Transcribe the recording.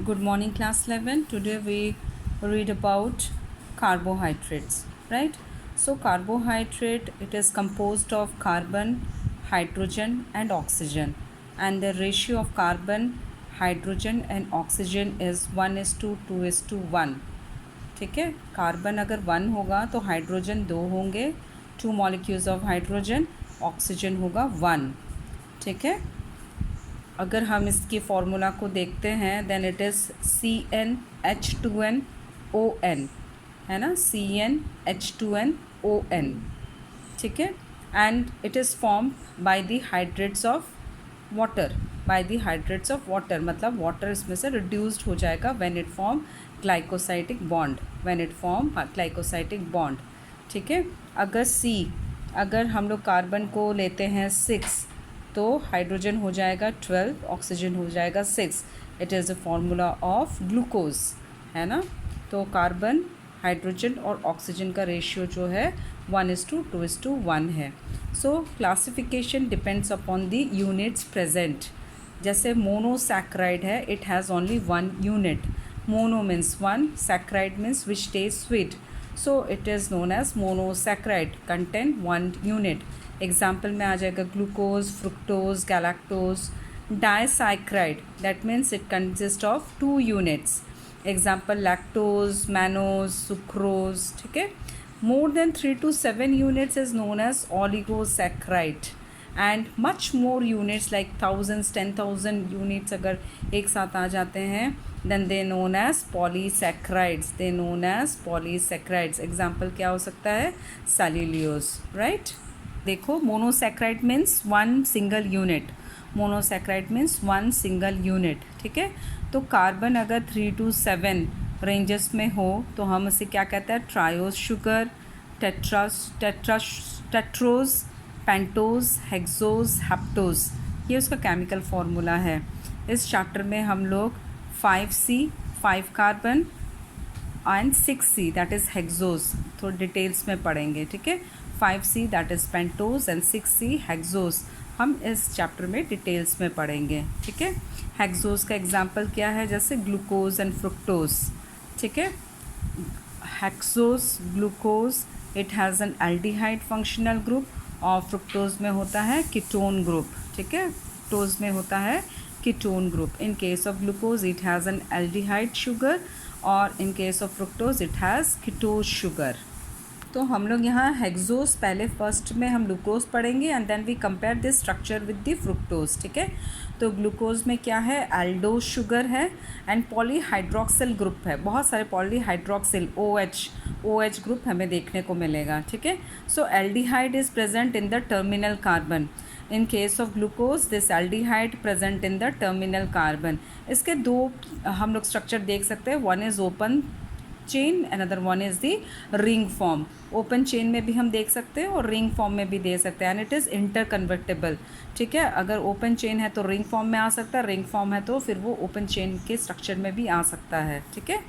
Good morning, class 11. Today we read about carbohydrates, right? So carbohydrate, it is composed of carbon, hydrogen and oxygen, and the ratio of carbon, hydrogen and oxygen is 1:2:1. ठीक है, carbon अगर 1 होगा तो hydrogen 2 होंगे, 2 molecules of hydrogen, oxygen होगा 1. ठीक है, अगर हम इसकी फार्मूला को देखते हैं देन इट इज़ CnH2nOn, है ना, CnH2nOn. ठीक है, and it is form by the hydrates of water, मतलब वाटर इसमें से रिड्यूस्ड हो जाएगा व्हेन इट फॉर्म ग्लाइकोसाइटिक बॉन्ड, ठीक है. अगर हम लोग कार्बन को लेते हैं 6 तो हाइड्रोजन हो जाएगा 12, ऑक्सीजन हो जाएगा 6. It is a formula of glucose, है ना. तो कार्बन, हाइड्रोजन और ऑक्सीजन का रेशियो जो है 1:2:1 है. So classification depends upon the units present. जैसे मोनोसैक्राइड है, it has only 1 unit. Mono means 1, saccharide means which taste sweet, so it is known as monosaccharide, content 1 unit. Example में आ जाएगा glucose, fructose, galactose. Disaccharide, that means it consist of 2 units. Example lactose, mannose, sucrose. ठीक है, more than 3 to 7 units is known as oligosaccharide, and much more units like 1000s 10,000 units अगर एक साथ आ जाते हैं then they known as polysaccharides. Example क्या हो सकता है, सेल्यूलोज, राइट. देखो, मोनोसैक्राइड मीन्स 1 सिंगल यूनिट. ठीक है, तो कार्बन अगर 3 to 7 रेंजेस में हो तो हम इसे क्या कहते हैं, triose sugar, tetrose, pentose, hexose, heptose. ये उसका केमिकल फार्मूला है. इस चैप्टर में हम लोग 5 carbon and 6C that is hexose थोड़ा डिटेल्स में पढ़ेंगे. ठीक है, 5C that is pentose and 6C hexose हम इस चैप्टर में डिटेल्स में पढ़ेंगे. ठीक है, हेक्सोज का एग्जांपल क्या है, जैसे ग्लूकोज एंड फ्रुक्टोज. ठीक है, hexose, glucose, it has an aldehyde functional group और फ्रुक्टोज में होता है कीटोन ग्रुप. ठीक है, फ्रुक्टोज में होता है ketone group. In case of glucose it has an aldehyde sugar और in case of fructose it has ketose sugar. तो हम लोग यहाँ हेक्सोज पहले फर्स्ट में हम ग्लूकोज पढ़ेंगे and then we compare this structure with the fructose. ठीक है, तो ग्लूकोज में क्या है, एल्डोज शुगर है एंड पॉलीहाइड्रोक्सिल ग्रुप है. बहुत सारे पॉलीहाइड्रोक्सिल OH ग्रुप हमें देखने को मिलेगा. ठीक है, so aldehyde is present in the terminal carbon. In case of glucose this aldehyde present in the terminal carbon. इसके 2 हम लोग स्ट्रक्चर देख सकते हैं. One is open chain, another one is the ring form. Open chain में भी हम देख सकते हैं और रिंग फॉर्म में भी दे सकते हैं, एंड इट इज़ इंटरकन्वर्टेबल. ठीक है, अगर ओपन चेन है तो रिंग फॉर्म में आ सकता है, रिंग फॉर्म है तो फिर वो ओपन चेन के स्ट्रक्चर में भी आ सकता है. ठीक है.